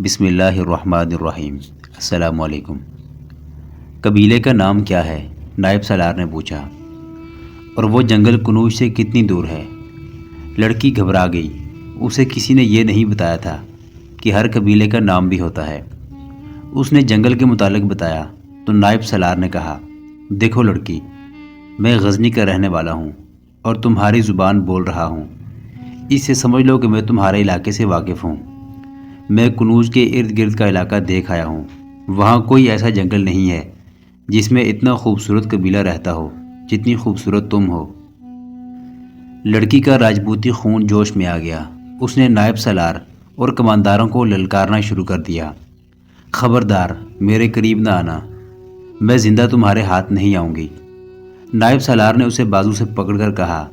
بسم اللہ الرحمن الرحیم۔ السلام علیکم۔ قبیلے کا نام کیا ہے؟ نائب سالار نے پوچھا۔ اور وہ جنگل کنوج سے کتنی دور ہے؟ لڑکی گھبرا گئی۔ اسے کسی نے یہ نہیں بتایا تھا کہ ہر قبیلے کا نام بھی ہوتا ہے۔ اس نے جنگل کے متعلق بتایا تو نائب سالار نے کہا، دیکھو لڑکی، میں غزنی کا رہنے والا ہوں اور تمہاری زبان بول رہا ہوں۔ اس سے سمجھ لو کہ میں تمہارے علاقے سے واقف ہوں۔ میں کنوج کے ارد گرد کا علاقہ دیکھ آیا ہوں۔ وہاں کوئی ایسا جنگل نہیں ہے جس میں اتنا خوبصورت قبیلہ رہتا ہو جتنی خوبصورت تم ہو۔ لڑکی کا راجپوتی خون جوش میں آ گیا۔ اس نے نائب سالار اور کمانداروں کو للکارنا شروع کر دیا، خبردار میرے قریب نہ آنا، میں زندہ تمہارے ہاتھ نہیں آؤں گی۔ نائب سالار نے اسے بازو سے پکڑ کر کہا،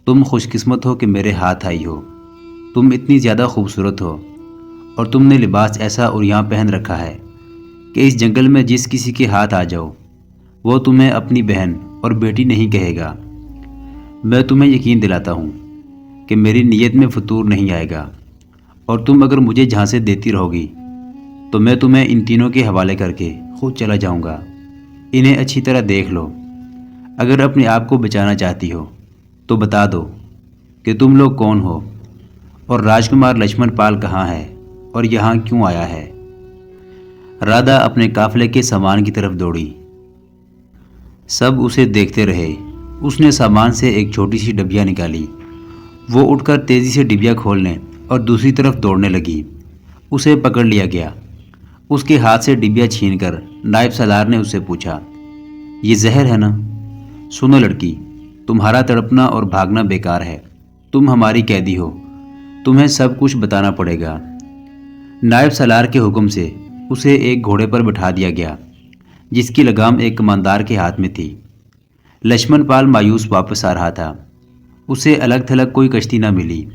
تم خوش قسمت ہو کہ میرے ہاتھ آئی ہو۔ تم اتنی زیادہ خوبصورت ہو اور تم نے لباس ایسا عریاں پہن رکھا ہے کہ اس جنگل میں جس کسی کے ہاتھ آ جاؤ وہ تمہیں اپنی بہن اور بیٹی نہیں کہے گا۔ میں تمہیں یقین دلاتا ہوں کہ میری نیت میں فتور نہیں آئے گا، اور تم اگر مجھے جھانسے دیتی رہو گی تو میں تمہیں ان تینوں کے حوالے کر کے خود چلا جاؤں گا۔ انہیں اچھی طرح دیکھ لو۔ اگر اپنے آپ کو بچانا چاہتی ہو تو بتا دو کہ تم لوگ کون ہو اور راجکمار لچھمن پال کہاں ہے اور یہاں کیوں آیا ہے۔ رادھا اپنے قافلے کے سامان کی طرف دوڑی۔ سب اسے دیکھتے رہے۔ اس نے سامان سے ایک چھوٹی سی ڈبیا نکالی۔ وہ اٹھ کر تیزی سے ڈبیا کھولنے اور دوسری طرف دوڑنے لگی۔ اسے پکڑ لیا گیا۔ اس کے ہاتھ سے ڈبیا چھین کر نائب سالار نے اس سے پوچھا، یہ زہر ہے نا؟ سنو لڑکی، تمہارا تڑپنا اور بھاگنا بیکار ہے۔ تم ہماری قیدی ہو، تمہیں سب کچھ بتانا پڑے گا۔ نائب سالار کے حکم سے اسے ایک گھوڑے پر بٹھا دیا گیا جس کی لگام ایک کماندار کے ہاتھ میں تھی۔ لچھمن پال مایوس واپس آ رہا تھا۔ اسے الگ تھلگ کوئی کشتی نہ ملی۔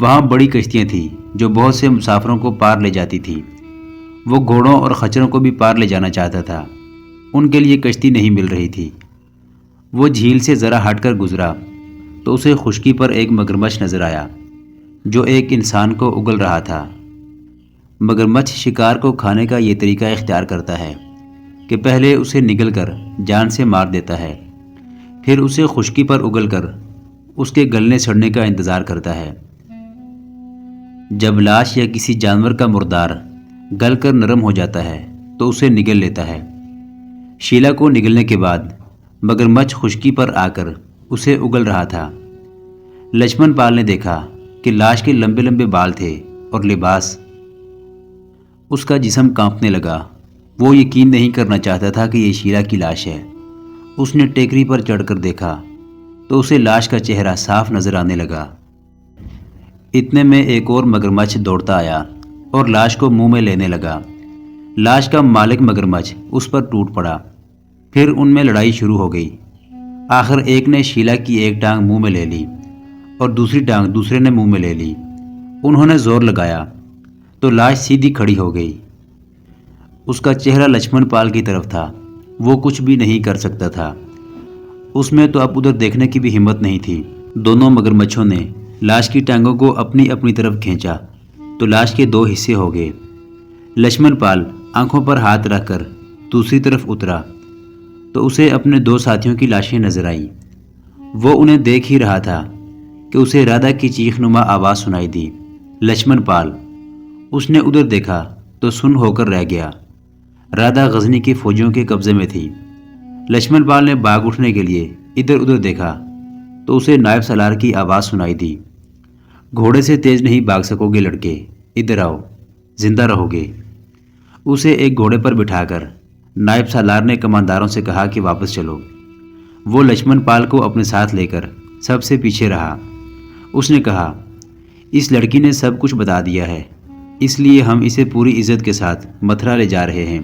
وہاں بڑی کشتیاں تھیں جو بہت سے مسافروں کو پار لے جاتی تھیں۔ وہ گھوڑوں اور خچروں کو بھی پار لے جانا چاہتا تھا، ان کے لیے کشتی نہیں مل رہی تھی۔ وہ جھیل سے ذرا ہٹ کر گزرا تو اسے خشکی پر ایک مگرمچھ نظر آیا جو ایک انسان کو اگل رہا تھا۔ مگرمچھ شکار کو کھانے کا یہ طریقہ اختیار کرتا ہے کہ پہلے اسے نگل کر جان سے مار دیتا ہے، پھر اسے خشکی پر اگل کر اس کے گلنے سڑنے کا انتظار کرتا ہے۔ جب لاش یا کسی جانور کا مردار گل کر نرم ہو جاتا ہے تو اسے نگل لیتا ہے۔ شیلا کو نگلنے کے بعد مگرمچھ خشکی پر آ کر اسے اگل رہا تھا۔ لچھمن پال نے دیکھا کہ لاش کے لمبے لمبے بال تھے اور لباس۔ اس کا جسم کانپنے لگا۔ وہ یقین نہیں کرنا چاہتا تھا کہ یہ شیلا کی لاش ہے۔ اس نے ٹیکری پر چڑھ کر دیکھا تو اسے لاش کا چہرہ صاف نظر آنے لگا۔ اتنے میں ایک اور مگرمچھ دوڑتا آیا اور لاش کو منہ میں لینے لگا۔ لاش کا مالک مگرمچھ اس پر ٹوٹ پڑا۔ پھر ان میں لڑائی شروع ہو گئی۔ آخر ایک نے شیلا کی ایک ٹانگ منہ میں لے لی اور دوسری ٹانگ دوسرے نے منہ میں لے لی۔ انہوں نے زور لگایا تو لاش سیدھی کھڑی ہو گئی۔ اس کا چہرہ لچھمن پال کی طرف تھا۔ وہ کچھ بھی نہیں کر سکتا تھا۔ اس میں تو اب ادھر دیکھنے کی بھی ہمت نہیں تھی۔ دونوں مگرمچھوں نے لاش کی ٹانگوں کو اپنی اپنی طرف کھینچا تو لاش کے دو حصے ہو گئے۔ لچھمن پال آنکھوں پر ہاتھ رکھ کر دوسری طرف اترا تو اسے اپنے دو ساتھیوں کی لاشیں نظر آئیں۔ وہ انہیں دیکھ ہی رہا تھا کہ اسے رادھا کی چیخ نما آواز سنائی دی، لچھمن پال۔ اس نے ادھر دیکھا تو سن ہو کر رہ گیا۔ رادھا غزنی کی فوجیوں کے قبضے میں تھی۔ لچھمن پال نے بھاگ اٹھنے کے لیے ادھر ادھر دیکھا تو اسے نائب سالار کی آواز سنائی دی، گھوڑے سے تیز نہیں بھاگ سکو گے لڑکے، ادھر آؤ، زندہ رہو گے۔ اسے ایک گھوڑے پر بٹھا کر نائب سالار نے کمانداروں سے کہا کہ واپس چلو۔ وہ لچھمن پال کو اپنے ساتھ لے کر سب سے پیچھے رہا۔ اس نے کہا، اس لڑکی نے سب کچھ بتا دیا ہے، اس لیے ہم اسے پوری عزت کے ساتھ متھرا لے جا رہے ہیں۔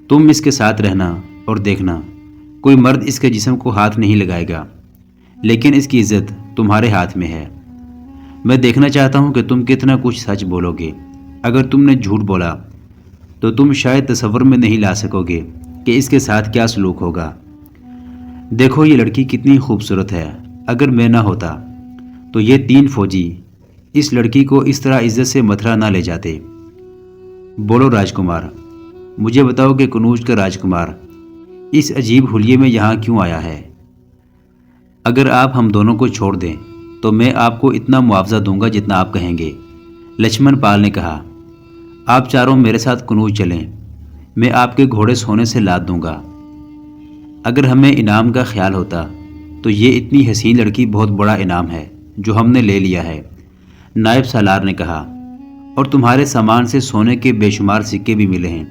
تم اس کے ساتھ رہنا اور دیکھنا، کوئی مرد اس کے جسم کو ہاتھ نہیں لگائے گا، لیکن اس کی عزت تمہارے ہاتھ میں ہے۔ میں دیکھنا چاہتا ہوں کہ تم کتنا کچھ سچ بولو گے۔ اگر تم نے جھوٹ بولا تو تم شاید تصور میں نہیں لا سکو گے کہ اس کے ساتھ کیا سلوک ہوگا۔ دیکھو یہ لڑکی کتنی خوبصورت ہے۔ اگر میں نہ ہوتا تو یہ تین فوجی اس لڑکی کو اس طرح عزت سے متھرا نہ لے جاتے۔ بولو راجکمار، مجھے بتاؤ کہ کنوج کا راجکمار اس عجیب حلیے میں یہاں کیوں آیا ہے؟ اگر آپ ہم دونوں کو چھوڑ دیں تو میں آپ کو اتنا معاوضہ دوں گا جتنا آپ کہیں گے، لچھمن پال نے کہا۔ آپ چاروں میرے ساتھ کنوج چلیں، میں آپ کے گھوڑے سونے سے لاد دوں گا۔ اگر ہمیں انعام کا خیال ہوتا تو یہ اتنی حسین لڑکی بہت بڑا انعام ہے جو ہم نے لے لیا ہے، نائب سالار نے کہا، اور تمہارے سامان سے سونے کے بے شمار سکے بھی ملے ہیں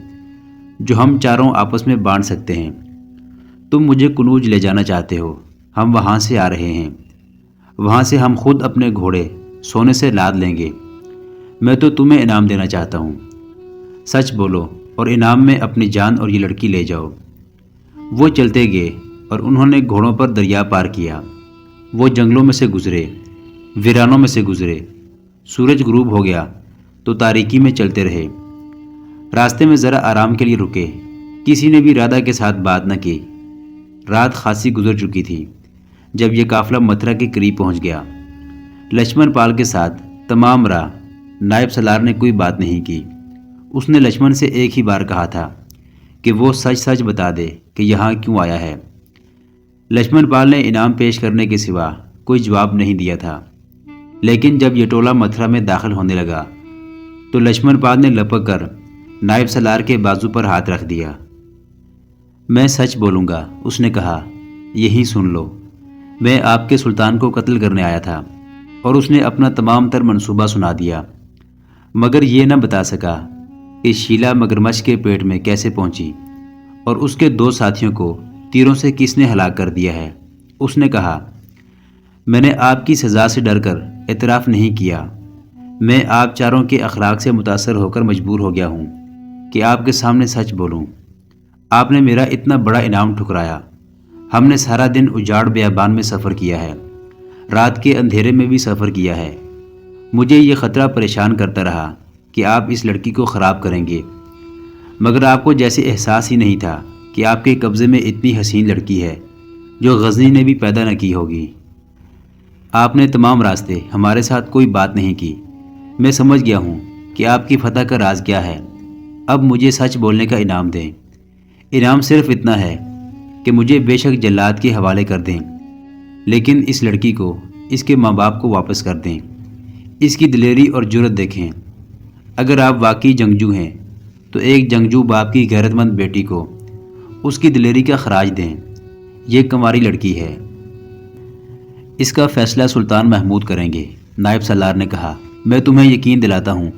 جو ہم چاروں آپس میں بانٹ سکتے ہیں۔ تم مجھے کنوج لے جانا چاہتے ہو، ہم وہاں سے آ رہے ہیں، وہاں سے ہم خود اپنے گھوڑے سونے سے لاد لیں گے۔ میں تو تمہیں انعام دینا چاہتا ہوں، سچ بولو اور انعام میں اپنی جان اور یہ لڑکی لے جاؤ۔ وہ چلتے گئے اور انہوں نے گھوڑوں پر دریا پار کیا۔ وہ جنگلوں میں سے گزرے، ویرانوں میں سے گزرے۔ سورج غروب ہو گیا تو تاریکی میں چلتے رہے۔ راستے میں ذرا آرام کے لیے رکے، کسی نے بھی رادھا کے ساتھ بات نہ کی۔ رات خاصی گزر چکی تھی جب یہ قافلہ متھرا کے قریب پہنچ گیا۔ لچھمن پال کے ساتھ تمام راہ نائب سالار نے کوئی بات نہیں کی۔ اس نے لچھمن سے ایک ہی بار کہا تھا کہ وہ سچ سچ بتا دے کہ یہاں کیوں آیا ہے۔ لچھمن پال نے انعام پیش کرنے کے سوا کوئی جواب نہیں دیا تھا، لیکن جب یہ ٹولہ متھرا میں داخل ہونے لگا تو لچھمن پال نے لپک کر نائب سالار کے بازو پر ہاتھ رکھ دیا۔ میں سچ بولوں گا، اس نے کہا، یہی سن لو، میں آپ کے سلطان کو قتل کرنے آیا تھا۔ اور اس نے اپنا تمام تر منصوبہ سنا دیا، مگر یہ نہ بتا سکا کہ شیلا مگرمچھ کے پیٹ میں کیسے پہنچی اور اس کے 2 ساتھیوں کو تیروں سے کس نے ہلاک کر دیا ہے۔ اس نے کہا، میں نے آپ کی سزا سے ڈر کر اعتراف نہیں کیا، میں آپ چاروں کے اخلاق سے متاثر ہو کر مجبور ہو گیا ہوں کہ آپ کے سامنے سچ بولوں۔ آپ نے میرا اتنا بڑا انعام ٹھکرایا۔ ہم نے سارا دن اجاڑ بیابان میں سفر کیا ہے، رات کے اندھیرے میں بھی سفر کیا ہے۔ مجھے یہ خطرہ پریشان کرتا رہا کہ آپ اس لڑکی کو خراب کریں گے، مگر آپ کو جیسے احساس ہی نہیں تھا کہ آپ کے قبضے میں اتنی حسین لڑکی ہے جو غزنی نے بھی پیدا نہ کی ہوگی۔ آپ نے تمام راستے ہمارے ساتھ کوئی بات نہیں کی۔ میں سمجھ گیا ہوں کہ آپ کی فتح کا راز کیا ہے۔ اب مجھے سچ بولنے کا انعام دیں۔ انعام صرف اتنا ہے کہ مجھے بے شک جلاد کے حوالے کر دیں، لیکن اس لڑکی کو اس کے ماں باپ کو واپس کر دیں۔ اس کی دلیری اور جرت دیکھیں۔ اگر آپ واقعی جنگجو ہیں تو ایک جنگجو باپ کی غیرت مند بیٹی کو اس کی دلیری کا خراج دیں۔ یہ کنواری لڑکی ہے، اس کا فیصلہ سلطان محمود کریں گے، نائب سالار نے کہا۔ میں تمہیں یقین دلاتا ہوں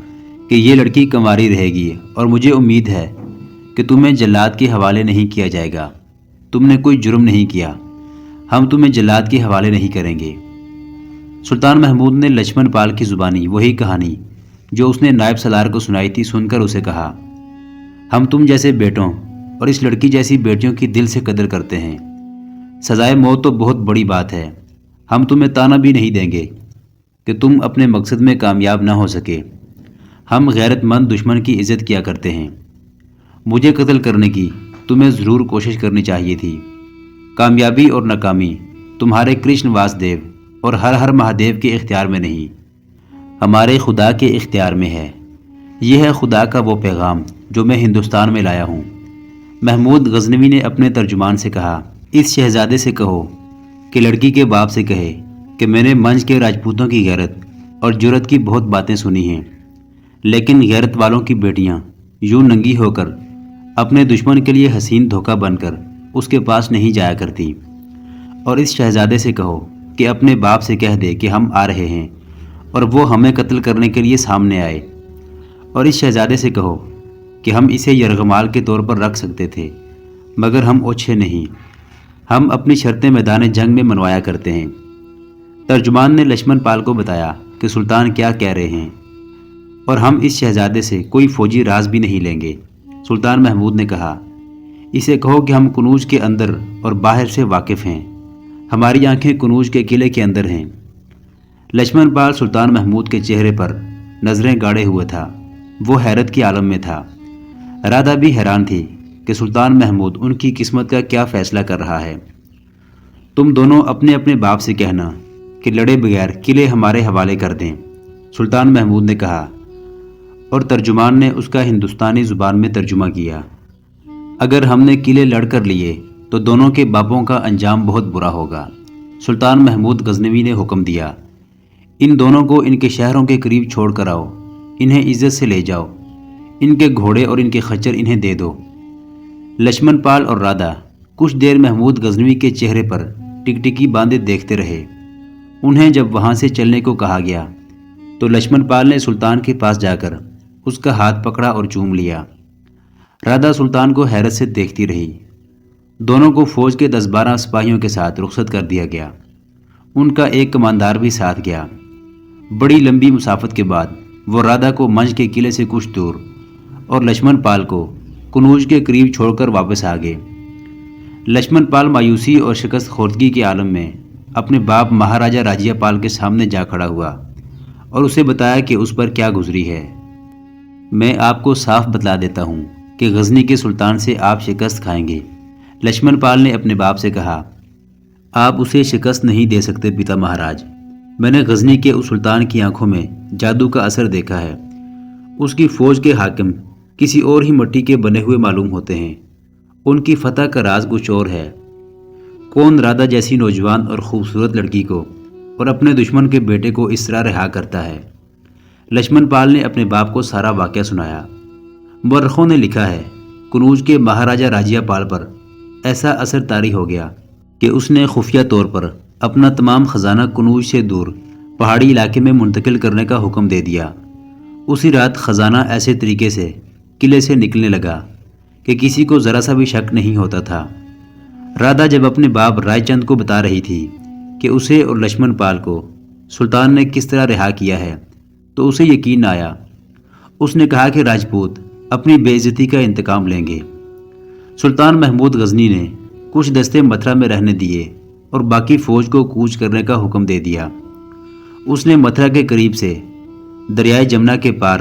کہ یہ لڑکی کنواری رہے گی، اور مجھے امید ہے کہ تمہیں جلاد کے حوالے نہیں کیا جائے گا۔ تم نے کوئی جرم نہیں کیا، ہم تمہیں جلاد کے حوالے نہیں کریں گے۔ سلطان محمود نے لچھمن پال کی زبانی وہی کہانی جو اس نے نائب سالار کو سنائی تھی سن کر اسے کہا، ہم تم جیسے بیٹوں اور اس لڑکی جیسی بیٹیوں کی دل سے قدر کرتے ہیں۔ سزائے موت تو بہت بڑی بات ہے، ہم تمہیں تانا بھی نہیں دیں گے کہ تم اپنے مقصد میں کامیاب نہ ہو سکے۔ ہم غیرت مند دشمن کی عزت کیا کرتے ہیں۔ مجھے قتل کرنے کی تمہیں ضرور کوشش کرنی چاہیے تھی۔ کامیابی اور ناکامی تمہارے کرشن واس دیو اور ہر ہر مہادیو کے اختیار میں نہیں، ہمارے خدا کے اختیار میں ہے۔ یہ ہے خدا کا وہ پیغام جو میں ہندوستان میں لایا ہوں۔ محمود غزنوی نے اپنے ترجمان سے کہا، اس شہزادے سے کہو کہ لڑکی کے باپ سے کہے کہ میں نے منج کے راجپوتوں کی غیرت اور جرت کی بہت باتیں سنی ہیں، لیکن غیرت والوں کی بیٹیاں یوں ننگی ہو کر اپنے دشمن کے لیے حسین دھوکہ بن کر اس کے پاس نہیں جایا کرتی۔ اور اس شہزادے سے کہو کہ اپنے باپ سے کہہ دے کہ ہم آ رہے ہیں اور وہ ہمیں قتل کرنے کے لیے سامنے آئے۔ اور اس شہزادے سے کہو کہ ہم اسے یرغمال کے طور پر رکھ سکتے تھے، مگر ہم اوچھے نہیں، ہم اپنی شرطیں میدان جنگ میں منوایا کرتے ہیں۔ ترجمان نے لچھمن پال کو بتایا کہ سلطان کیا کہہ رہے ہیں، اور ہم اس شہزادے سے کوئی فوجی راز بھی نہیں لیں گے۔ سلطان محمود نے کہا، اسے کہو کہ ہم کنوج کے اندر اور باہر سے واقف ہیں، ہماری آنکھیں کنوج کے قلعے کے اندر ہیں۔ لچھمن پال سلطان محمود کے چہرے پر نظریں گاڑے ہوئے تھا، وہ حیرت کی عالم میں تھا۔ رادھا بھی حیران تھی کہ سلطان محمود ان کی قسمت کا کیا فیصلہ کر رہا ہے۔ تم دونوں اپنے اپنے باپ سے کہنا کہ لڑے بغیر قلعے ہمارے حوالے کر دیں، سلطان محمود نے کہا، اور ترجمان نے اس کا ہندوستانی زبان میں ترجمہ کیا۔ اگر ہم نے قلعے لڑ کر لیے تو دونوں کے باپوں کا انجام بہت برا ہوگا۔ سلطان محمود غزنوی نے حکم دیا، ان دونوں کو ان کے شہروں کے قریب چھوڑ کر آؤ، انہیں عزت سے لے جاؤ، ان کے گھوڑے اور ان کے خچر انہیں دے دو۔ لچھمن پال اور رادھا کچھ دیر محمود غزنوی کے چہرے پر ٹکٹکی باندھے دیکھتے رہے۔ انہیں جب وہاں سے چلنے کو کہا گیا تو لچھمن پال نے سلطان کے پاس جا کر اس کا ہاتھ پکڑا اور چوم لیا۔ رادھا سلطان کو حیرت سے دیکھتی رہی۔ دونوں کو فوج کے 10-12 سپاہیوں کے ساتھ رخصت کر دیا گیا۔ ان کا ایک کماندار بھی ساتھ گیا۔ بڑی لمبی مسافت کے بعد وہ رادھا کو منج کے قلعے سے کچھ دور اور لچھمن پال کو کنوج کے قریب چھوڑ کر واپس آ گئے۔ لچھمن پال مایوسی اور شکست خوردگی کے عالم میں اپنے باپ مہاراجہ راجیہ پال کے سامنے جا کھڑا ہوا اور اسے بتایا کہ اس پر کیا گزری ہے۔ میں آپ کو صاف بتلا دیتا ہوں کہ غزنی کے سلطان سے آپ شکست کھائیں گے۔ لچھمن پال نے اپنے باپ سے کہا، آپ اسے شکست نہیں دے سکتے پتا مہاراج۔ میں نے غزنی کے اس سلطان کی آنکھوں میں جادو کا اثر دیکھا ہے۔ اس کی فوج کے حاکم کسی اور ہی مٹی کے بنے ہوئے معلوم ہوتے ہیں۔ ان کی فتح کا راز کچھ اور ہے۔ کون رادھا جیسی نوجوان اور خوبصورت لڑکی کو اور اپنے دشمن کے بیٹے کو اس طرح رہا کرتا ہے؟ لچھمن پال نے اپنے باپ کو سارا واقعہ سنایا۔ مورخوں نے لکھا ہے کنوج کے مہاراجہ راجیہ پال پر ایسا اثر طاری ہو گیا کہ اس نے خفیہ طور پر اپنا تمام خزانہ کنوج سے دور پہاڑی علاقے میں منتقل کرنے کا حکم دے دیا۔ اسی رات خزانہ ایسے طریقے سے قلعے سے نکلنے لگا کہ کسی کو ذرا سا بھی شک نہیں ہوتا تھا۔ رادھا جب اپنے باپ رائے چند کو بتا رہی تھی کہ اسے اور لچھمن پال کو سلطان نے کس طرح رہا کیا ہے تو اسے یقین نہ آیا۔ اس نے کہا کہ راجپوت اپنی بے عزتی کا انتقام لیں گے۔ سلطان محمود غزنی نے کچھ دستے متھرا میں رہنے دیے اور باقی فوج کو کوچ کرنے کا حکم دے دیا۔ اس نے متھرا کے قریب سے دریائے جمنا کے پار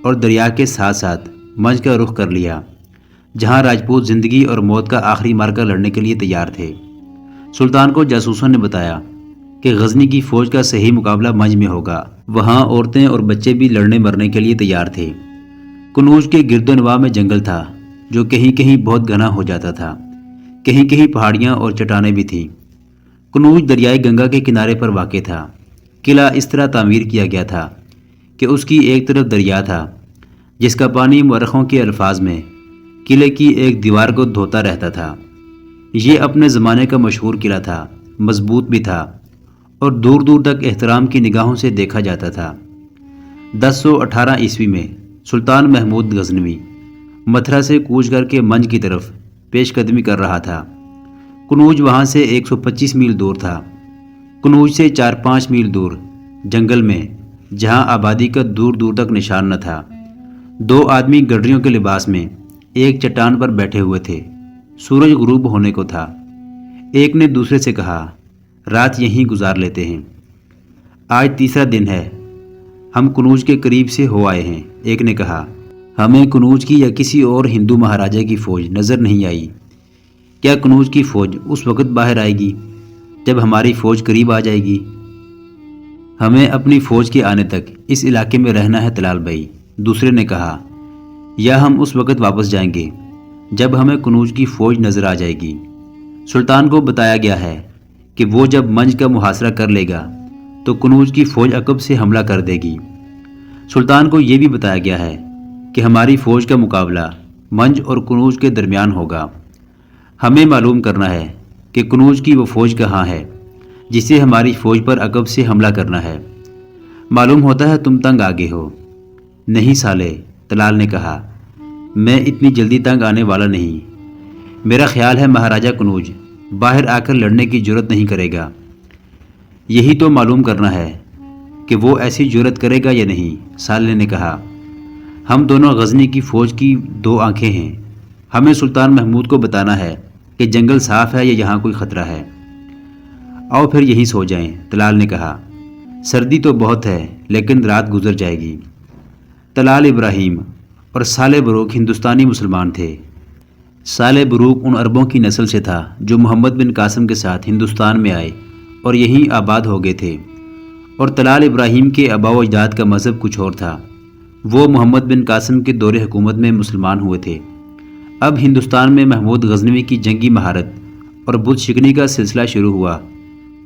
اور دریا کے ساتھ ساتھ منج کا رخ کر لیا، جہاں راجپوت زندگی اور موت کا آخری مارکا لڑنے کے لیے تیار تھے۔ سلطان کو جاسوسوں نے بتایا کہ غزنی کی فوج کا صحیح مقابلہ منج میں ہوگا۔ وہاں عورتیں اور بچے بھی لڑنے مرنے کے لیے تیار تھے۔ کنوج کے گرد و نواح میں جنگل تھا جو کہیں کہیں بہت گھنا ہو جاتا تھا، کہیں کہیں پہاڑیاں اور چٹانیں بھی تھیں۔ کنوج دریائے گنگا کے کنارے پر واقع تھا۔ قلعہ اس طرح تعمیر کیا گیا تھا کہ اس کی ایک طرف دریا تھا جس کا پانی مورخوں کے الفاظ میں قلعے کی ایک دیوار کو دھوتا رہتا تھا۔ یہ اپنے زمانے کا مشہور قلعہ تھا، مضبوط بھی تھا اور دور دور تک احترام کی نگاہوں سے دیکھا جاتا تھا۔ 1018 عیسوی میں سلطان محمود غزنوی متھرا سے کوچ کر کے منج کی طرف پیش قدمی کر رہا تھا۔ کنوج وہاں سے 125 میل دور تھا۔ کنوج سے 4-5 میل دور جنگل میں، جہاں آبادی کا دور دور تک نشان نہ تھا، 2 آدمی گڈریوں کے لباس میں ایک چٹان پر بیٹھے ہوئے تھے۔ سورج غروب ہونے کو تھا۔ ایک نے دوسرے سے کہا، رات یہیں گزار لیتے ہیں، آج تیسرا دن ہے، ہم کنوج کے قریب سے ہو آئے ہیں۔ ایک نے کہا، ہمیں کنوج کی یا کسی اور ہندو مہاراجہ کی فوج نظر نہیں آئی۔ کیا کنوج کی فوج اس وقت باہر آئے گی جب ہماری فوج قریب آ جائے گی؟ ہمیں اپنی فوج کے آنے تک اس علاقے میں رہنا ہے طلال بھائی۔ دوسرے نے کہا، یا ہم اس وقت واپس جائیں گے جب ہمیں کنوج کی فوج نظر آ جائے گی۔ سلطان کو بتایا گیا ہے کہ وہ جب منج کا محاصرہ کر لے گا تو کنوج کی فوج عقب سے حملہ کر دے گی۔ سلطان کو یہ بھی بتایا گیا ہے کہ ہماری فوج کا مقابلہ منج اور کنوج کے درمیان ہوگا۔ ہمیں معلوم کرنا ہے کہ کنوج کی وہ فوج کہاں ہے جسے ہماری فوج پر عقب سے حملہ کرنا ہے۔ معلوم ہوتا ہے تم تنگ آگے ہو۔ نہیں سالے، طلال نے کہا، میں اتنی جلدی تنگ آنے والا نہیں۔ میرا خیال ہے مہاراجہ کنوج باہر آ کر لڑنے کی جرت نہیں کرے گا۔ یہی تو معلوم کرنا ہے کہ وہ ایسی جرت کرے گا یا نہیں، سالے نے کہا۔ ہم دونوں غزنی کی فوج کی 2 آنکھیں ہیں۔ ہمیں سلطان محمود کو بتانا ہے کہ جنگل صاف ہے یا یہاں کوئی خطرہ ہے۔ آؤ پھر یہیں سو جائیں، طلال نے کہا۔ سردی تو بہت ہے لیکن رات گزر جائے گی۔ طلال ابراہیم اور صالح بروک ہندوستانی مسلمان تھے۔ صالح بروک ان عربوں کی نسل سے تھا جو محمد بن قاسم کے ساتھ ہندوستان میں آئے اور یہیں آباد ہو گئے تھے، اور طلال ابراہیم کے آباء و اجداد کا مذہب کچھ اور تھا۔ وہ محمد بن قاسم کے دور حکومت میں مسلمان ہوئے تھے۔ اب ہندوستان میں محمود غزنوی کی جنگی مہارت اور بت شکنی کا سلسلہ شروع ہوا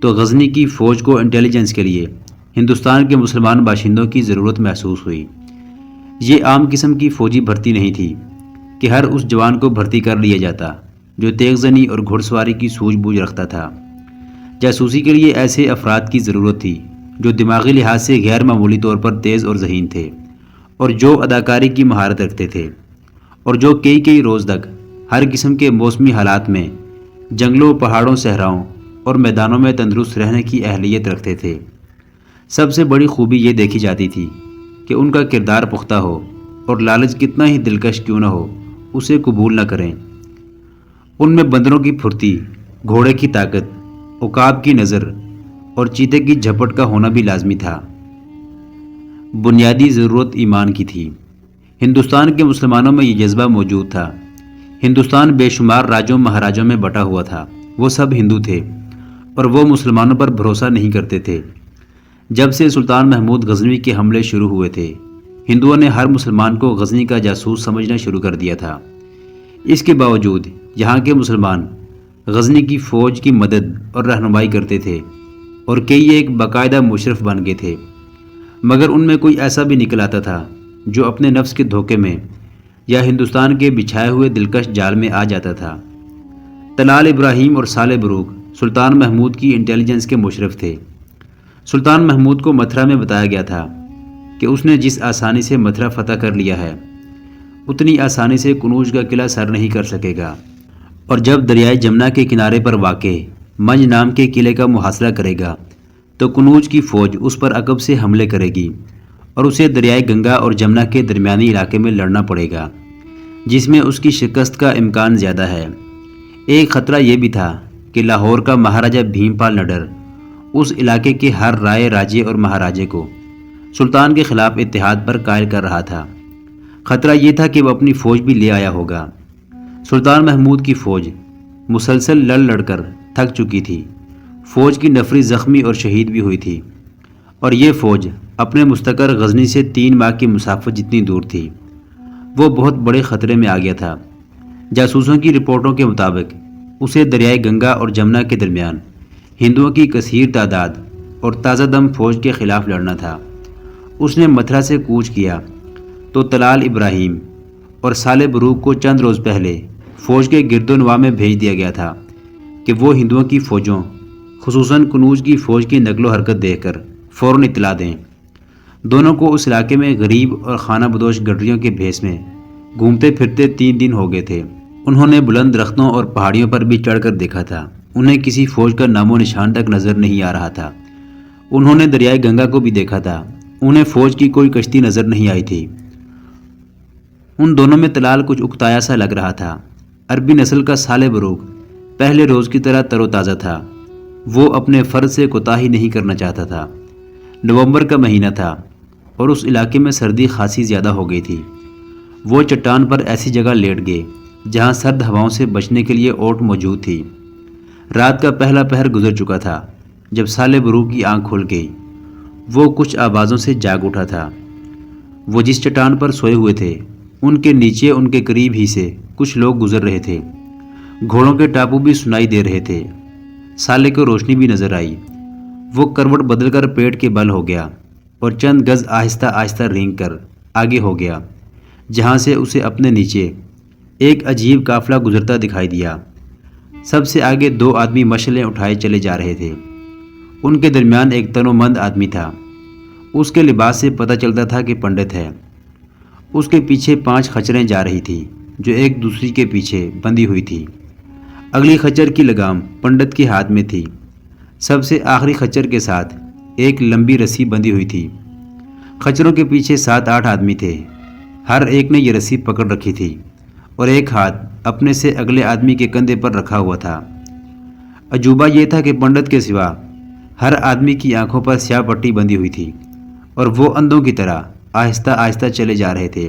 تو غزنی کی فوج کو انٹیلیجنس کے لیے ہندوستان کے مسلمان باشندوں کی ضرورت محسوس ہوئی۔ یہ عام قسم کی فوجی بھرتی نہیں تھی کہ ہر اس جوان کو بھرتی کر لیا جاتا جو تیغ زنی اور گھڑ سواری کی سوجھ بوجھ رکھتا تھا۔ جاسوسی کے لیے ایسے افراد کی ضرورت تھی جو دماغی لحاظ سے غیر معمولی طور پر تیز اور ذہین تھے اور جو اداکاری کی مہارت رکھتے تھے اور جو کئی روز تک ہر قسم کے موسمی حالات میں جنگلوں، پہاڑوں، صحراؤں اور میدانوں میں تندرست رہنے کی اہلیت رکھتے تھے۔ سب سے بڑی خوبی یہ دیکھی جاتی تھی کہ ان کا کردار پختہ ہو اور لالچ کتنا ہی دلکش کیوں نہ ہو اسے قبول نہ کریں۔ ان میں بندروں کی پھرتی، گھوڑے کی طاقت، عقاب کی نظر اور چیتے کی جھپٹ کا ہونا بھی لازمی تھا۔ بنیادی ضرورت ایمان کی تھی۔ ہندوستان کے مسلمانوں میں یہ جذبہ موجود تھا۔ ہندوستان بے شمار راجوں مہاراجوں میں بٹا ہوا تھا، وہ سب ہندو تھے اور وہ مسلمانوں پر بھروسہ نہیں کرتے تھے۔ جب سے سلطان محمود غزنوی کے حملے شروع ہوئے تھے، ہندوؤں نے ہر مسلمان کو غزنی کا جاسوس سمجھنا شروع کر دیا تھا۔ اس کے باوجود یہاں کے مسلمان غزنی کی فوج کی مدد اور رہنمائی کرتے تھے اور کئی ایک باقاعدہ مشرف بن گئے تھے، مگر ان میں کوئی ایسا بھی نکل آتا تھا جو اپنے نفس کے دھوکے میں یا ہندوستان کے بچھائے ہوئے دلکش جال میں آ جاتا تھا۔ طلال ابراہیم اور صالح بروق سلطان محمود کی انٹیلیجنس کے مشرف تھے۔ سلطان محمود کو متھرا میں بتایا گیا تھا کہ اس نے جس آسانی سے متھرا فتح کر لیا ہے اتنی آسانی سے کنوج کا قلعہ سر نہیں کر سکے گا، اور جب دریائے جمنا کے کنارے پر واقع منج نام کے قلعے کا محاصرہ کرے گا تو کنوج کی فوج اس پر عقب سے حملے کرے گی اور اسے دریائے گنگا اور جمنا کے درمیانی علاقے میں لڑنا پڑے گا، جس میں اس کی شکست کا امکان زیادہ ہے۔ ایک خطرہ یہ بھی تھا کہ لاہور کا مہاراجہ بھیم پال نڈر اس علاقے کے ہر رائے راجے اور مہاراجے کو سلطان کے خلاف اتحاد پر قائل کر رہا تھا۔ خطرہ یہ تھا کہ وہ اپنی فوج بھی لے آیا ہوگا۔ سلطان محمود کی فوج مسلسل لڑ کر تھک چکی تھی، فوج کی نفری زخمی اور شہید بھی ہوئی تھی، اور یہ فوج اپنے مستقر غزنی سے 3 ماہ کی مسافت جتنی دور تھی۔ وہ بہت بڑے خطرے میں آ گیا تھا۔ جاسوسوں کی رپورٹوں کے مطابق اسے دریائے گنگا اور جمنا کے درمیان ہندوؤں کی کثیر تعداد اور تازہ دم فوج کے خلاف لڑنا تھا۔ اس نے متھرا سے کوچ کیا تو طلال ابراہیم اور صالح بروق کو چند روز پہلے فوج کے گرد و نواح میں بھیج دیا گیا تھا کہ وہ ہندوؤں کی فوجوں خصوصاً کنوج کی فوج کی نقل و حرکت دیکھ کر فوراً اطلاع دیں۔ دونوں کو اس علاقے میں غریب اور خانہ بدوش گڈریوں کے بھیس میں گھومتے پھرتے 3 دن ہو گئے تھے۔ انہوں نے بلند درختوں اور پہاڑیوں پر بھی چڑھ کر دیکھا تھا، انہیں کسی فوج کا نام و نشان تک نظر نہیں آ رہا تھا۔ انہوں نے دریائے گنگا کو بھی دیکھا تھا، انہیں فوج کی کوئی کشتی نظر نہیں آئی تھی۔ ان دونوں میں طلال کچھ اکتایا سا لگ رہا تھا۔ عربی نسل کا صالح بروق پہلے روز کی طرح تر و تازہ تھا، وہ اپنے فرض سے کوتاہی نہیں کرنا چاہتا تھا۔ نومبر کا مہینہ تھا اور اس علاقے میں سردی خاصی زیادہ ہو گئی تھی۔ وہ چٹان پر ایسی جگہ لیٹ گئے جہاں سرد ہواؤں سے بچنے کے لیے اوٹ موجود تھی۔ رات کا پہلا پہر گزر چکا تھا جب صالح بروق کی آنکھ کھل گئی۔ وہ کچھ آوازوں سے جاگ اٹھا تھا۔ وہ جس چٹان پر سوئے ہوئے تھے ان کے نیچے ان کے قریب ہی سے کچھ لوگ گزر رہے تھے، گھوڑوں کے ٹاپو بھی سنائی دے رہے تھے۔ صالح کو روشنی بھی نظر آئی۔ وہ کروٹ بدل کر پیٹ کے بل ہو گیا اور چند گز آہستہ آہستہ رینگ کر آگے ہو گیا، جہاں سے اسے اپنے نیچے ایک عجیب قافلہ گزرتا دکھائی دیا۔ سب سے آگے 2 آدمی مشعلیں اٹھائے چلے جا رہے تھے۔ ان کے درمیان ایک تنومند آدمی تھا، اس کے لباس سے پتہ چلتا تھا کہ پنڈت ہے۔ اس کے پیچھے 5 خچریں جا رہی تھیں جو ایک دوسری کے پیچھے بندھی ہوئی تھی۔ اگلی خچر کی لگام پنڈت کے ہاتھ میں تھی۔ سب سے آخری خچر کے ساتھ ایک لمبی رسی بندھی ہوئی تھی۔ خچروں کے پیچھے 7-8 آدمی تھے، ہر ایک نے یہ رسی پکڑ رکھی تھی اور ایک ہاتھ اپنے سے اگلے آدمی کے کندھے پر رکھا ہوا تھا۔ عجوبہ یہ تھا کہ پنڈت کے سوا ہر آدمی کی آنکھوں پر سیاہ پٹی بندھی ہوئی تھی اور وہ اندھوں کی طرح آہستہ آہستہ چلے جا رہے تھے۔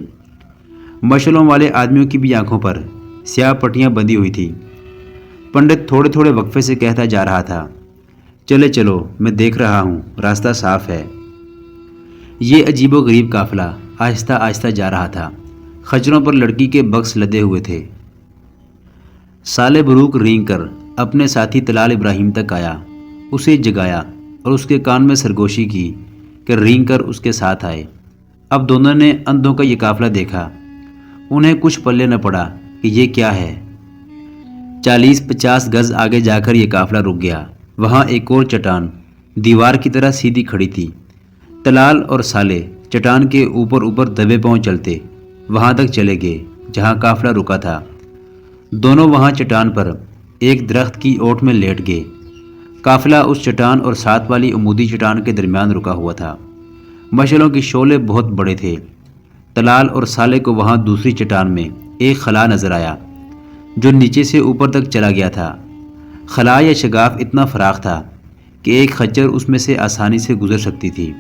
مشعلوں والے آدمیوں کی بھی آنکھوں پر سیاہ پٹیاں بندھی ہوئی تھی۔ پنڈت تھوڑے تھوڑے وقفے سے کہتا جا رہا تھا، چلے چلو، میں دیکھ رہا ہوں، راستہ صاف ہے۔ یہ عجیب و غریب قافلہ آہستہ آہستہ جا رہا تھا۔ خچروں پر لڑکی کے بکس لدے ہوئے تھے۔ سالے بروک رینگ کر اپنے ساتھی طلال ابراہیم تک آیا، اسے جگایا اور اس کے کان میں سرگوشی کی کہ رینگ کر اس کے ساتھ آئے۔ اب دونوں نے اندھوں کا یہ قافلہ دیکھا۔ انہیں کچھ پلے نہ پڑا کہ یہ کیا ہے۔ 40-50 گز آگے جا کر یہ قافلہ رک گیا۔ وہاں ایک اور چٹان دیوار کی طرح سیدھی کھڑی تھی۔ طلال اور سالے چٹان کے اوپر دبے پاؤں چلتے وہاں تک چلے گئے جہاں قافلہ رکا تھا۔ دونوں وہاں چٹان پر ایک درخت کی اوٹ میں لیٹ گئے۔ قافلہ اس چٹان اور ساتھ والی عمودی چٹان کے درمیان رکا ہوا تھا۔ مشعلوں کے شعلے بہت بڑے تھے۔ طلال اور سالے کو وہاں دوسری چٹان میں ایک خلا نظر آیا جو نیچے سے اوپر تک چلا گیا تھا۔ خلا یا شگاف اتنا فراخ تھا کہ ایک خچر اس میں سے آسانی سے گزر سکتی تھی۔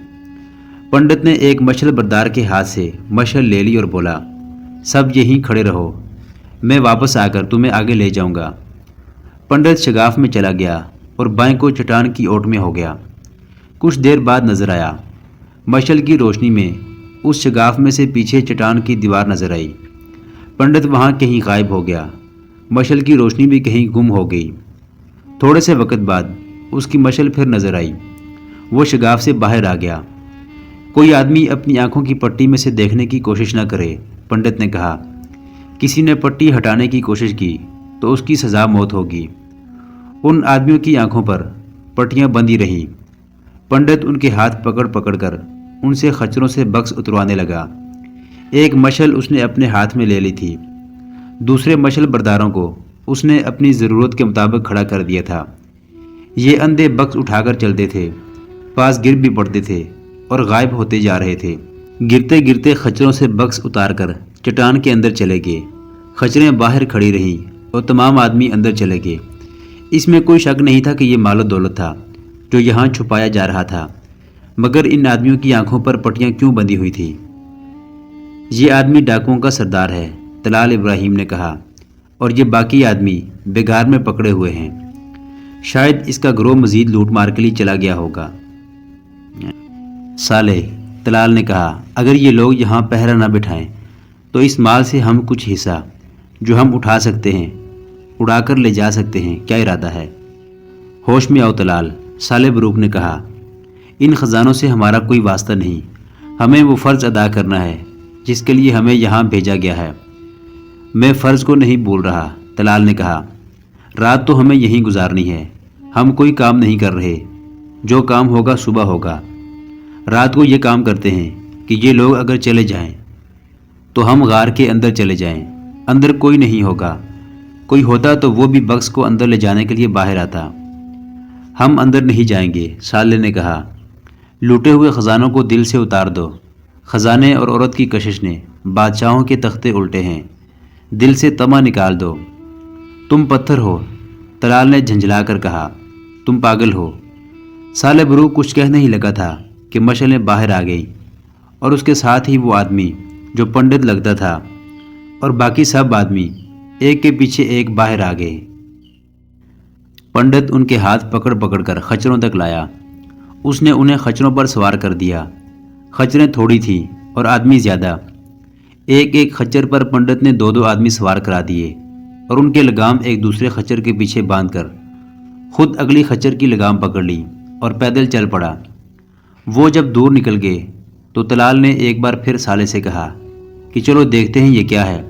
پنڈت نے ایک مشعل بردار کے ہاتھ سے مشعل لے لی اور بولا، سب یہیں کھڑے رہو، میں واپس آ کر تمہیں آگے لے جاؤں گا۔ پنڈت شگاف میں چلا گیا اور بائیں کو چٹان کی اوٹ میں ہو گیا۔ کچھ دیر بعد نظر آیا، مشعل کی روشنی میں اس شگاف میں سے پیچھے چٹان کی دیوار نظر آئی۔ پنڈت وہاں کہیں غائب ہو گیا، مشعل کی روشنی بھی کہیں گم ہو گئی۔ تھوڑے سے وقت بعد اس کی مشعل پھر نظر آئی، وہ شگاف سے باہر آ گیا۔ کوئی آدمی اپنی آنکھوں کی پٹی میں سے دیکھنے کی کوشش نہ کرے، پنڈت نے کہا۔ کسی نے پٹی ہٹانے کی کوشش کی تو اس کی سزا موت ہوگی۔ ان آدمیوں کی آنکھوں پر پٹیاں بندھی رہیں۔ پنڈت ان کے ہاتھ پکڑ پکڑ کر ان سے خچروں سے بکس اتروانے لگا۔ ایک مشعل اس نے اپنے ہاتھ میں لے لی تھی۔ دوسرے مشعل برداروں کو اس نے اپنی ضرورت کے مطابق کھڑا کر دیا تھا۔ یہ اندھے بکس اٹھا کر چلتے تھے، پاس گر بھی پڑتے تھے اور غائب ہوتے جا رہے تھے۔ گرتے گرتے خچروں سے بکس اتار کر چٹان کے اندر چلے گئے۔ خچریں باہر کھڑی رہیں اور تمام آدمی اندر چلے گئے۔ اس میں کوئی شک نہیں تھا کہ یہ مال و دولت تھا جو یہاں چھپایا جا رہا تھا، مگر ان آدمیوں کی آنکھوں پر پٹیاں کیوں بندھی ہوئی تھی؟ یہ آدمی ڈاکوؤں کا سردار ہے، طلال ابراہیم نے کہا، اور یہ باقی آدمی بگار میں پکڑے ہوئے ہیں۔ شاید اس کا گروہ مزید لوٹ مار کے لیے چلا گیا ہوگا۔ سالے، طلال نے کہا، اگر یہ لوگ یہاں پہرہ نہ بٹھائیں تو اس مال سے ہم کچھ حصہ جو ہم اٹھا سکتے ہیں اڑا کر لے جا سکتے ہیں۔ کیا ارادہ ہے؟ ہوش میں آؤ طلال، سالے بروک نے کہا، ان خزانوں سے ہمارا کوئی واسطہ نہیں، ہمیں وہ فرض ادا کرنا ہے جس کے لیے ہمیں یہاں بھیجا گیا ہے۔ میں فرض کو نہیں بول رہا، طلال نے کہا، رات تو ہمیں یہیں گزارنی ہے، ہم کوئی کام نہیں کر رہے، جو کام ہوگا صبح ہوگا۔ رات کو یہ کام کرتے ہیں کہ یہ لوگ اگر چلے جائیں تو ہم غار کے اندر چلے جائیں، اندر کوئی نہیں ہوگا، کوئی ہوتا تو وہ بھی بکس کو اندر لے جانے کے لیے باہر آتا۔ ہم اندر نہیں جائیں گے، سالے نے کہا، لوٹے ہوئے خزانوں کو دل سے اتار دو۔ خزانے اور عورت کی کشش نے بادشاہوں کے تختے الٹے ہیں، دل سے طمع نکال دو۔ تم پتھر ہو، طلال نے جھنجھلا کر کہا، تم پاگل ہو۔ سالے بروک کچھ کہنے ہی لگا تھا کہ مشعلیں باہر آ گئی اور اس کے ساتھ ہی وہ آدمی جو پنڈت لگتا تھا اور باقی سب آدمی ایک کے پیچھے ایک باہر آ گئے۔ پنڈت ان کے ہاتھ پکڑ پکڑ کر خچروں تک لایا۔ اس نے انہیں خچروں پر سوار کر دیا۔ خچریں تھوڑی تھیں اور آدمی زیادہ۔ ایک ایک خچر پر پنڈت نے 2-2 آدمی سوار کرا دیے اور ان کے لگام ایک دوسرے خچر کے پیچھے باندھ کر خود اگلی خچر کی لگام پکڑ لی اور پیدل چل پڑا۔ وہ جب دور نکل گئے تو طلال نے ایک بار پھر سالے سے کہا کہ چلو دیکھتے ہیں یہ کیا ہے،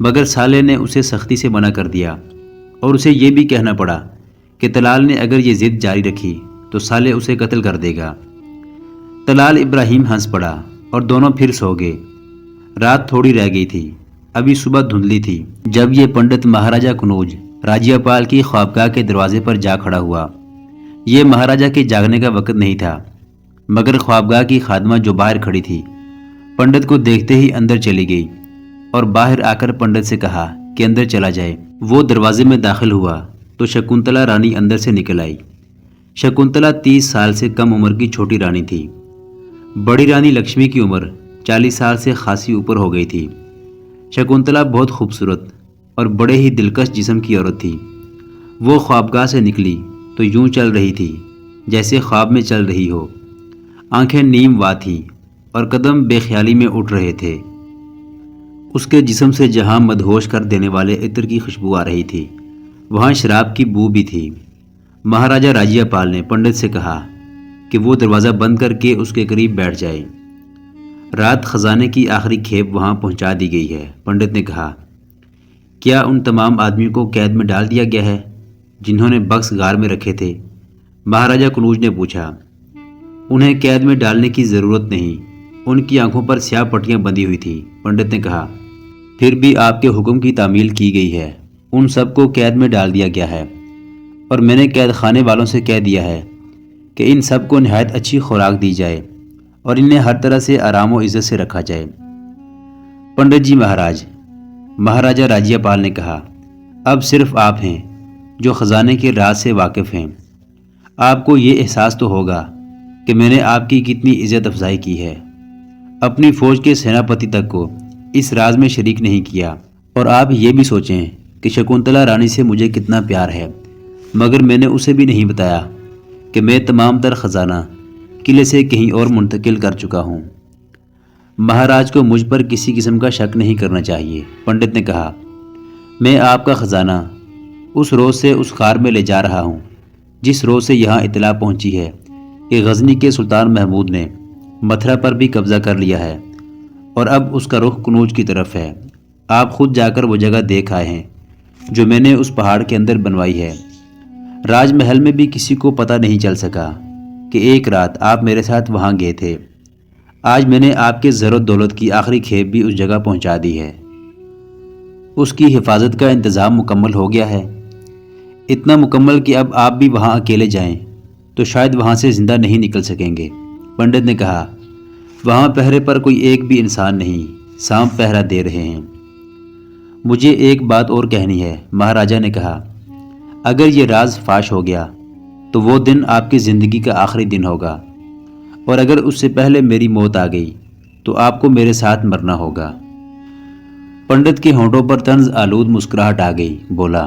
مگر سالے نے اسے سختی سے منع کر دیا اور اسے یہ بھی کہنا پڑا کہ طلال نے اگر یہ ضد جاری رکھی تو سالے اسے قتل کر دے گا۔ طلال ابراہیم ہنس پڑا اور دونوں پھر سو گئے۔ رات تھوڑی رہ گئی تھی، ابھی صبح دھندلی تھی جب یہ پنڈت مہاراجہ کنوج راجیہ پال کی خوابگاہ کے دروازے پر جا کھڑا ہوا۔ یہ مہاراجہ کے جاگنے کا وقت نہیں تھا، مگر خوابگاہ کی خادمہ جو باہر کھڑی تھی پنڈت کو دیکھتے ہی اندر چلی گئی اور باہر آ کر پنڈت سے کہا کہ اندر چلا جائے۔ وہ دروازے میں داخل ہوا تو شکنتلا رانی اندر سے نکل آئی۔ شکنتلا 30 سال سے کم عمر کی چھوٹی رانی تھی۔ بڑی رانی لکشمی کی عمر 40 سال سے خاصی اوپر ہو گئی تھی۔ شکنتلا بہت خوبصورت اور بڑے ہی دلکش جسم کی عورت تھی۔ وہ خوابگاہ سے نکلی تو یوں چل رہی تھی جیسے خواب میں چل رہی ہو۔ آنکھیں نیم وا تھیں، اور قدم بے خیالی میں اٹھ رہے تھے۔ اس کے جسم سے جہاں مدہوش کر دینے والے عطر کی خوشبو آ رہی تھی، وہاں شراب کی بو بھی تھی۔ مہاراجہ راجیہ پال نے پنڈت سے کہا کہ وہ دروازہ بند کر کے اس کے قریب بیٹھ جائے۔ رات خزانے کی آخری کھیپ وہاں پہنچا دی گئی ہے۔ پنڈت نے کہا، کیا ان تمام آدمیوں کو قید میں ڈال دیا گیا ہے جنہوں نے بکس غار میں رکھے تھے؟ مہاراجہ کنوج نے پوچھا۔ انہیں قید میں ڈالنے کی ضرورت نہیں، ان کی آنکھوں پر سیاہ پٹیاں بندھی ہوئی تھی۔ پنڈت نے کہا، پھر بھی آپ کے حکم کی تعمیل کی گئی ہے، ان سب کو قید میں ڈال دیا گیا ہے، اور میں نے قید خانے والوں سے کہہ دیا ہے کہ ان سب کو نہایت اچھی خوراک دی جائے اور انہیں ہر طرح سے آرام و عزت سے رکھا جائے۔ پنڈت جی مہاراج، مہاراجہ راجیہ پال نے کہا، اب صرف آپ ہیں جو خزانے کے راز سے واقف ہیں۔ آپ کو یہ احساس تو ہوگا کہ میں نے آپ کی کتنی عزت افزائی کی ہے۔ اپنی فوج کے سیناپتی تک کو اس راز میں شریک نہیں کیا، اور آپ یہ بھی سوچیں کہ شکنتلا رانی سے مجھے کتنا پیار ہے، مگر میں نے اسے بھی نہیں بتایا کہ میں تمام تر خزانہ قلعے سے کہیں اور منتقل کر چکا ہوں۔ مہاراج کو مجھ پر کسی قسم کا شک نہیں کرنا چاہیے۔ پنڈت نے کہا، میں آپ کا خزانہ اس روز سے اس غار میں لے جا رہا ہوں جس روز سے یہاں اطلاع پہنچی ہے کہ غزنی کے سلطان محمود نے متھرا پر بھی قبضہ کر لیا ہے، اور اب اس کا رخ کنوج کی طرف ہے۔ آپ خود جا کر وہ جگہ دیکھ آئے ہیں جو میں نے اس پہاڑ کے اندر بنوائی ہے۔ راج محل میں بھی کسی کو پتہ نہیں چل سکا کہ ایک رات آپ میرے ساتھ وہاں گئے تھے۔ آج میں نے آپ کے زر و دولت کی آخری کھیپ بھی اس جگہ پہنچا دی ہے۔ اس کی حفاظت کا انتظام مکمل ہو گیا ہے، اتنا مکمل کہ اب آپ بھی وہاں اکیلے جائیں تو شاید وہاں سے زندہ نہیں نکل سکیں گے۔ پنڈت نے کہا، وہاں پہرے پر کوئی ایک بھی انسان نہیں، سانپ پہرا دے رہے ہیں۔ مجھے ایک بات اور کہنی ہے، مہاراجہ نے کہا، اگر یہ راز فاش ہو گیا تو وہ دن آپ کی زندگی کا آخری دن ہوگا، اور اگر اس سے پہلے میری موت آ گئی تو آپ کو میرے ساتھ مرنا ہوگا۔ پنڈت کے ہونٹوں پر طنز آلود مسکراہٹ آ گئی، بولا،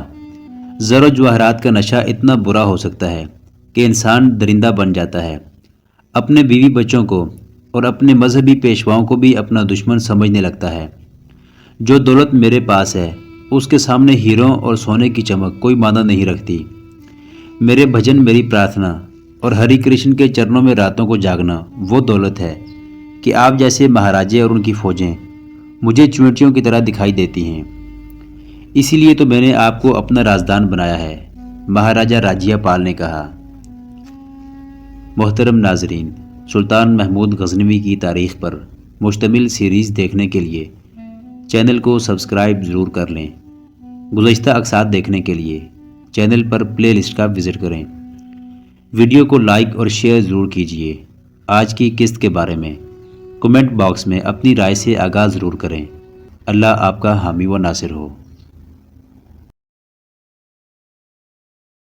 زر و جواہرات کا نشہ اتنا برا ہو سکتا ہے کہ انسان درندہ بن جاتا ہے، اپنے بیوی بچوں کو اور اپنے مذہبی پیشواؤں کو بھی اپنا دشمن سمجھنے لگتا ہے۔ جو دولت میرے پاس ہے اس کے سامنے ہیروں اور سونے کی چمک کوئی معنی نہیں رکھتی۔ میرے بھجن، میری پرارتھنا اور ہری کرشن کے چرنوں میں راتوں کو جاگنا وہ دولت ہے کہ آپ جیسے مہاراجے اور ان کی فوجیں مجھے چونٹیوں کی طرح دکھائی دیتی ہیں۔ اسی لیے تو میں نے آپ کو اپنا رازدان بنایا ہے، مہاراجہ راجیہ پال نے کہا۔ محترم ناظرین، سلطان محمود غزنوی کی تاریخ پر مشتمل سیریز دیکھنے کے لیے چینل کو سبسکرائب ضرور کر لیں۔ گزشتہ اقساط دیکھنے کے لیے چینل پر پلے لسٹ کا وزٹ کریں۔ ویڈیو کو لائک اور شیئر ضرور کیجیے۔ آج کی قسط کے بارے میں کمنٹ باکس میں اپنی رائے سے آگاہ ضرور کریں۔ اللہ آپ کا حامی و ناصر ہو۔